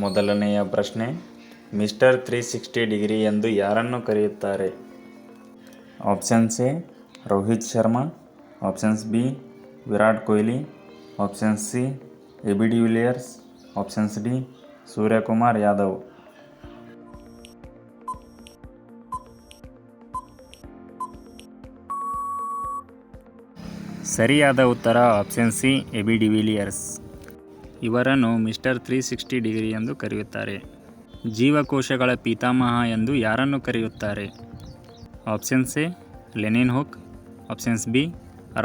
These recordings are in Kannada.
ಮೊದಲನೆಯ ಪ್ರಶ್ನೆ, ಮಿಸ್ಟರ್ 360 ಡಿಗ್ರಿ ಎಂದು ಯಾರನ್ನು ಕರೆಯುತ್ತಾರೆ? Options A Rohit Sharma, options B Virat Kohli, options C AB de Villiers, options D Suryakumar Yadav. ಸರಿಯಾದ ಉತ್ತರ ಆಪ್ಷನ್ ಸಿ ಎಬಿ ಡಿವಿಲಿಯರ್ಸ್. ಇವರನ್ನು ಮಿಸ್ಟರ್ 360 ಡಿಗ್ರಿ ಎಂದು ಕರೆಯುತ್ತಾರೆ. ಜೀವಕೋಶಗಳ ಪಿತಾಮಹ ಎಂದು ಯಾರನ್ನು ಕರೆಯುತ್ತಾರೆ? Options A Lenin Hooke, options B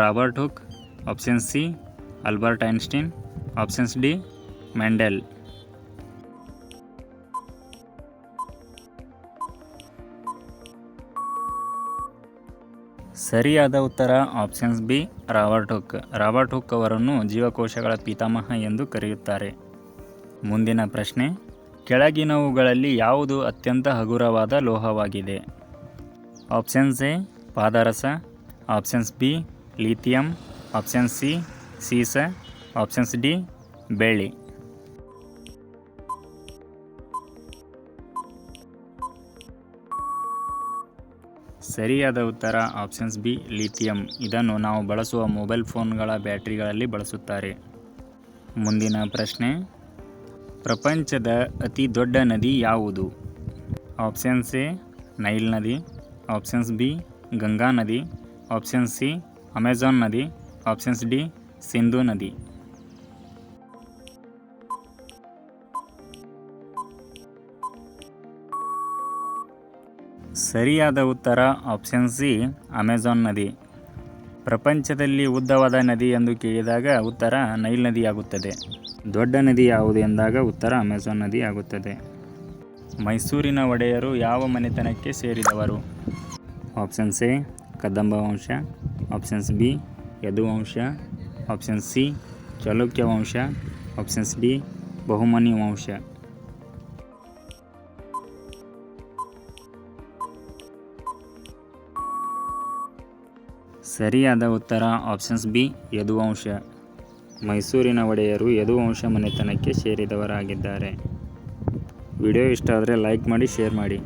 Robert Hooke, options C Albert Einstein, options D Mendel. ಸರಿಯಾದ ಉತ್ತರ options B Robert Hooke. Robert Hooke ಅವರನ್ನು ಜೀವಕೋಶಗಳ ಪಿತಾಮಹ ಎಂದು ಕರೆಯುತ್ತಾರೆ. ಮುಂದಿನ ಪ್ರಶ್ನೆ, ಕೆಳಗಿನವುಗಳಲ್ಲಿ ಯಾವುದು ಅತ್ಯಂತ ಹಗುರವಾದ ಲೋಹವಾಗಿದೆ? ಆಪ್ಷನ್ಸ್ ಎ ಪಾದರಸ, options B lithium, options C ಸೀಸ, ಆಪ್ಷನ್ಸ್ ಡಿ ಬೆಳ್ಳಿ. ಸರಿಯಾದ ಉತ್ತರ ಆಪ್ಷನ್ಸ್ ಬಿ ಲಿಥಿಯಂ. ಇದನ್ನು ನಾವು ಬಳಸುವ ಮೊಬೈಲ್ ಫೋನ್ಗಳ ಬ್ಯಾಟರಿಗಳಲ್ಲಿ ಬಳಸುತ್ತಾರೆ. ಮುಂದಿನ ಪ್ರಶ್ನೆ, ಪ್ರಪಂಚದ ಅತಿ ದೊಡ್ಡ ನದಿ ಯಾವುದು? ಆಪ್ಷನ್ಸ್ ಎ ನೈಲ್ ನದಿ, ಆಪ್ಷನ್ಸ್ ಬಿ ಗಂಗಾ ನದಿ, ಆಪ್ಷನ್ಸ್ ಸಿ ಅಮೆಜಾನ್ ನದಿ, ಆಪ್ಷನ್ಸ್ ಡಿ ಸಿಂಧೂ ನದಿ. ಸರಿಯಾದ ಉತ್ತರ ಆಪ್ಷನ್ ಸಿ ಅಮೆಜಾನ್ ನದಿ. ಪ್ರಪಂಚದಲ್ಲಿ ಉದ್ದವಾದ ನದಿ ಎಂದು ಕೇಳಿದಾಗ ಉತ್ತರ ನೈಲ್ ನದಿಯಾಗುತ್ತದೆ. ದೊಡ್ಡ ನದಿ ಯಾವುದು ಎಂದಾಗ ಉತ್ತರ ಅಮೆಜಾನ್ ನದಿ ಆಗುತ್ತದೆ. ಮೈಸೂರಿನ ಒಡೆಯರು ಯಾವ ಮನೆತನಕ್ಕೆ ಸೇರಿದವರು? ಆಪ್ಷನ್ಸ್ ಎ ಕದಂಬ ವಂಶ, options B Yaduvamsha, options C Chalukya ವಂಶ, ಆಪ್ಷನ್ಸ್ ಡಿ ಬಹುಮನಿ ವಂಶ. ಸರಿಯಾದ ಉತ್ತರ ಆಪ್ಷನ್ಸ್ ಬಿ ಯದುವಂಶ. ಮೈಸೂರಿನ ಒಡೆಯರು ಯದುವಂಶ ಮನೆತನಕ್ಕೆ ಸೇರಿದವರಾಗಿದ್ದಾರೆ. ವಿಡಿಯೋ ಇಷ್ಟ ಆದರೆ ಲೈಕ್ ಮಾಡಿ, ಶೇರ್ ಮಾಡಿ.